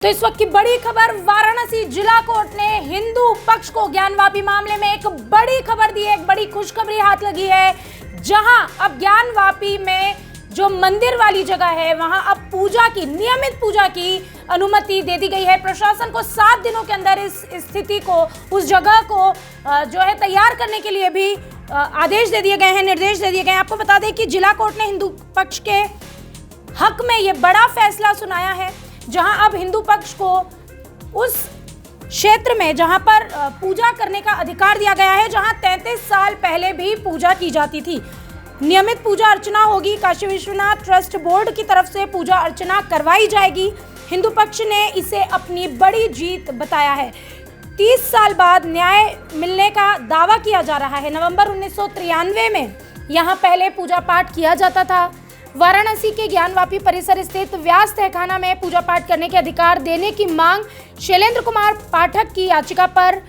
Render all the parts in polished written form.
तो इस वक्त की बड़ी खबर, वाराणसी जिला कोर्ट ने हिंदू पक्ष को ज्ञानवापी मामले में एक बड़ी खबर दी है, एक बड़ी खुशखबरी हाथ लगी है। जहां अब ज्ञानवापी में जो मंदिर वाली जगह है वहां अब पूजा की, नियमित पूजा की अनुमति दे दी गई है। प्रशासन को 7 दिनों के अंदर इस स्थिति को, उस जगह को जो है तैयार करने के लिए भी आदेश दे दिए गए हैं, निर्देश दे दिए गए हैं। आपको बता दें कि जिला कोर्ट ने हिंदू पक्ष के हक में ये बड़ा फैसला सुनाया है, जहां अब हिंदू पक्ष को उस क्षेत्र में जहां पर पूजा करने का अधिकार दिया गया है, जहां 33 साल पहले भी पूजा की जाती थी। नियमित पूजा अर्चना होगी। काशी विश्वनाथ ट्रस्ट बोर्ड की तरफ से पूजा अर्चना करवाई जाएगी। हिंदू पक्ष ने इसे अपनी बड़ी जीत बताया है। 30 साल बाद न्याय मिलने का दावा किया जा रहा है। नवंबर 1993 में यहाँ पहले पूजा पाठ किया जाता था। वाराणसी के ज्ञानवापी परिसर स्थित व्यास तहखाना में पूजा पाठ करने के अधिकार देने की मांग शैलेंद्र कुमार पाठक की याचिका पर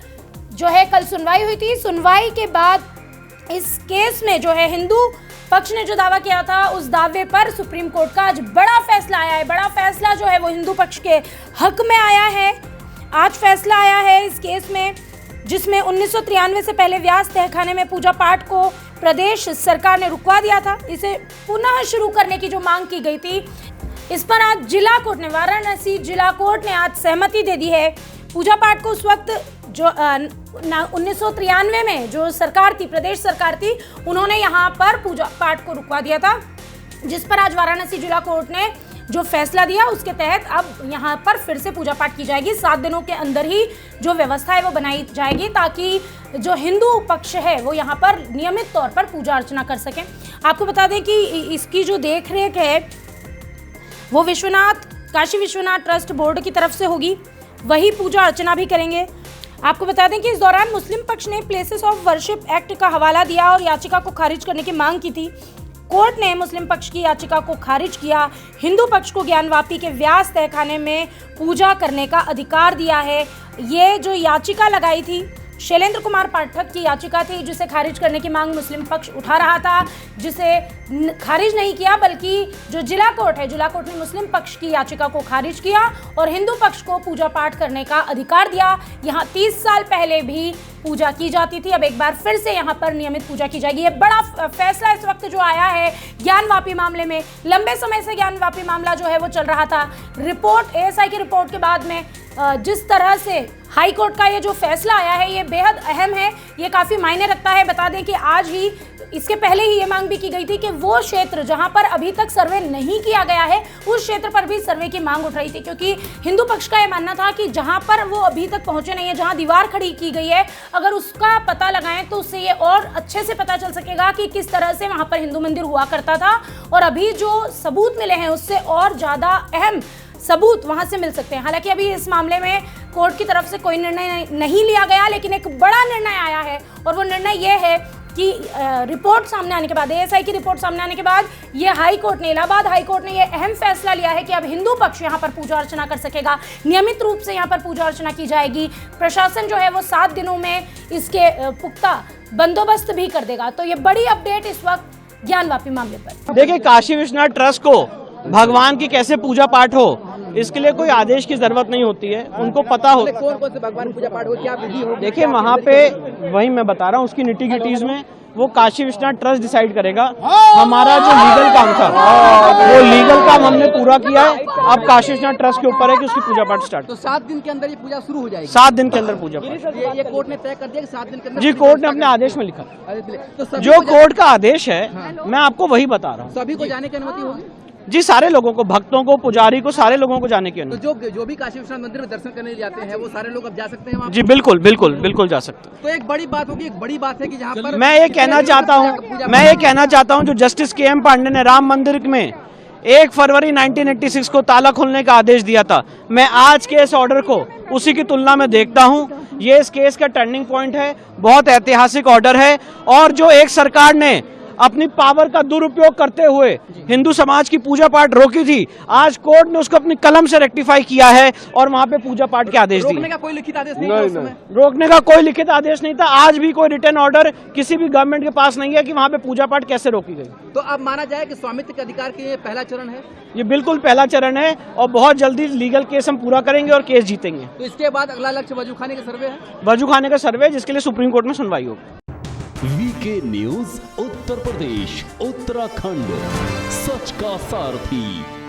जो है कल सुनवाई हुई थी। सुनवाई के बाद इस केस में जो है हिंदू पक्ष ने जो दावा किया था, उस दावे पर सुप्रीम कोर्ट का आज बड़ा फैसला आया है। बड़ा फैसला जो है वो हिंदू पक्ष के हक में आया है। आज फैसला आया है इस केस में, जिसमें 1993 से पहले व्यास तहखाने में पूजा पाठ को प्रदेश सरकार ने रुकवा दिया था। इसे पुनः शुरू करने की जो मांग की गई थी, इस पर आज जिला कोर्ट ने, वाराणसी जिला कोर्ट ने आज सहमति दे दी है। पूजा पाठ को उस वक्त जो 1993 में जो सरकार थी, प्रदेश सरकार थी, उन्होंने यहाँ पर पूजा पाठ को रुकवा दिया था, जिस पर आज वाराणसी जिला कोर्ट ने जो फैसला दिया उसके तहत अब यहाँ पर फिर से पूजा पाठ की जाएगी। 7 दिनों के अंदर ही जो व्यवस्था है वो बनाई जाएगी, ताकि जो हिंदू पक्ष है वो यहाँ पर नियमित तौर पर पूजा अर्चना कर सकें। आपको बता दें कि इसकी जो देख रेख है वो काशी विश्वनाथ ट्रस्ट बोर्ड की तरफ से होगी, वही पूजा अर्चना भी करेंगे। आपको बता दें कि इस दौरान मुस्लिम पक्ष ने प्लेसेस ऑफ वर्शिप एक्ट का हवाला दिया और याचिका को खारिज करने की मांग की थी। कोर्ट ने मुस्लिम पक्ष की याचिका को खारिज किया। हिंदू पक्ष को ज्ञानवापी के व्यास तहखाने में पूजा करने का अधिकार दिया है। ये जो याचिका लगाई थी, शैलेंद्र कुमार पाठक की याचिका थी, जिसे खारिज करने की मांग मुस्लिम पक्ष उठा रहा था, जिसे खारिज नहीं किया, बल्कि जो जिला कोर्ट है, जिला कोर्ट ने मुस्लिम पक्ष की याचिका को खारिज किया और हिंदू पक्ष को पूजा पाठ करने का अधिकार दिया। यहाँ 30 साल पहले भी पूजा की जाती थी, अब एक बार फिर से यहाँ पर नियमित पूजा की जाएगी। ये बड़ा फैसला इस वक्त जो आया है ज्ञानवापी मामले में। लंबे समय से ज्ञानवापी मामला जो है वो चल रहा था। रिपोर्ट, एएसआई की रिपोर्ट के बाद में जिस तरह से हाई कोर्ट का ये जो फैसला आया है, ये बेहद अहम है, ये काफ़ी मायने रखता है। बता दें कि आज ही, इसके पहले ही ये मांग भी की गई थी कि वो क्षेत्र जहां पर अभी तक सर्वे नहीं किया गया है, उस क्षेत्र पर भी सर्वे की मांग उठ रही थी, क्योंकि हिंदू पक्ष का ये मानना था कि जहां पर वो अभी तक पहुंचे नहीं है, जहां दीवार खड़ी की गई है, अगर उसका पता लगाएं तो उससे ये और अच्छे से पता चल सकेगा कि किस तरह से वहां पर हिंदू मंदिर हुआ करता था। और अभी जो सबूत मिले हैं उससे और ज़्यादा अहम सबूत वहां से मिल सकते हैं। हालांकि अभी इस मामले में कोर्ट की तरफ से कोई निर्णय नहीं लिया गया, लेकिन एक बड़ा निर्णय आया है, और वो निर्णय ये है कि रिपोर्ट सामने आने के बाद, एएसआई की रिपोर्ट सामने आने के बाद, ये हाई कोर्ट ने, इलाहाबाद हाई कोर्ट ने ये अहम फैसला लिया है कि अब हिंदू पक्ष यहाँ पर पूजा अर्चना कर सकेगा। नियमित रूप से यहाँ पर पूजा अर्चना की जाएगी। प्रशासन जो है वो 7 दिनों में इसके पुख्ता बंदोबस्त भी कर देगा। तो ये बड़ी अपडेट इस वक्त ज्ञानवापी मामले पर। देखिए, काशी विश्वनाथ ट्रस्ट को भगवान की कैसे पूजा पाठ हो, इसके लिए कोई आदेश की जरूरत नहीं होती है, उनको पता हो कौन से भगवान पूजा पाठ हो, क्या विधि हो। देखिए, वहाँ पे वही मैं बता रहा हूँ, उसकी निटी-गिटीज में वो काशी विश्वनाथ ट्रस्ट डिसाइड करेगा। हमारा जो लीगल काम था, वो लीगल काम हमने पूरा किया है। अब काशी विश्वनाथ ट्रस्ट के ऊपर है कि उसकी पूजा पाठ स्टार्ट। तो 7 दिन के अंदर ये पूजा शुरू हो जाएगी। 7 दिन के अंदर पूजा पाठ। ये कोर्ट ने तय कर दिया कि 7 दिन के अंदर। जी, कोर्ट ने अपने आदेश में लिखा। तो जो कोर्ट का आदेश है, मैं आपको वही बता रहा हूँ। सभी को जाने की अनुमति होगी जी, सारे लोगों को, भक्तों को, पुजारी को, सारे लोगों को जाने की अनुमति। तो जो भी काशी विश्वनाथ मंदिर में दर्शन करने जाते हैं वो सारे लोग अब जा सकते हैं वहाँ? जी बिल्कुल बिल्कुल जा सकते हैं। तो एक बड़ी बात होगी, एक बड़ी बात है कि जहाँ पर मैं ये कहना चाहता हूँ जो जस्टिस के.एम. पांडे ने राम मंदिर में 1 फरवरी 1986 को ताला खोलने का आदेश दिया था, मैं आज के इस ऑर्डर को उसी की तुलना में देखता हूँ। ये इस केस का टर्निंग पॉइंट है, बहुत ऐतिहासिक ऑर्डर है। और जो एक सरकार ने अपनी पावर का दुरुपयोग करते हुए हिंदू समाज की पूजा पाठ रोकी थी, आज कोर्ट ने उसको अपनी कलम से रेक्टिफाई किया है और वहां पे पूजा पाठ के आदेश दिए। रोकने का कोई लिखित आदेश नहीं था उस समय? रोकने का कोई लिखित आदेश नहीं था, आज भी कोई रिटर्न ऑर्डर किसी भी गवर्नमेंट के पास नहीं है कि वहां पे पूजा पाठ कैसे रोकी गई। तो अब माना जाए कि स्वामित्व के अधिकार के ये पहला चरण है? ये बिल्कुल पहला चरण है और बहुत जल्दी लीगल केस हम पूरा करेंगे और केस जीतेंगे। तो इसके बाद अगला लक्ष्य वजूखाने का सर्वे है? वजूखाने का सर्वे, जिसके लिए सुप्रीम कोर्ट में सुनवाई होगी। वीके न्यूज उत्तर प्रदेश उत्तराखंड, सच का सारथी।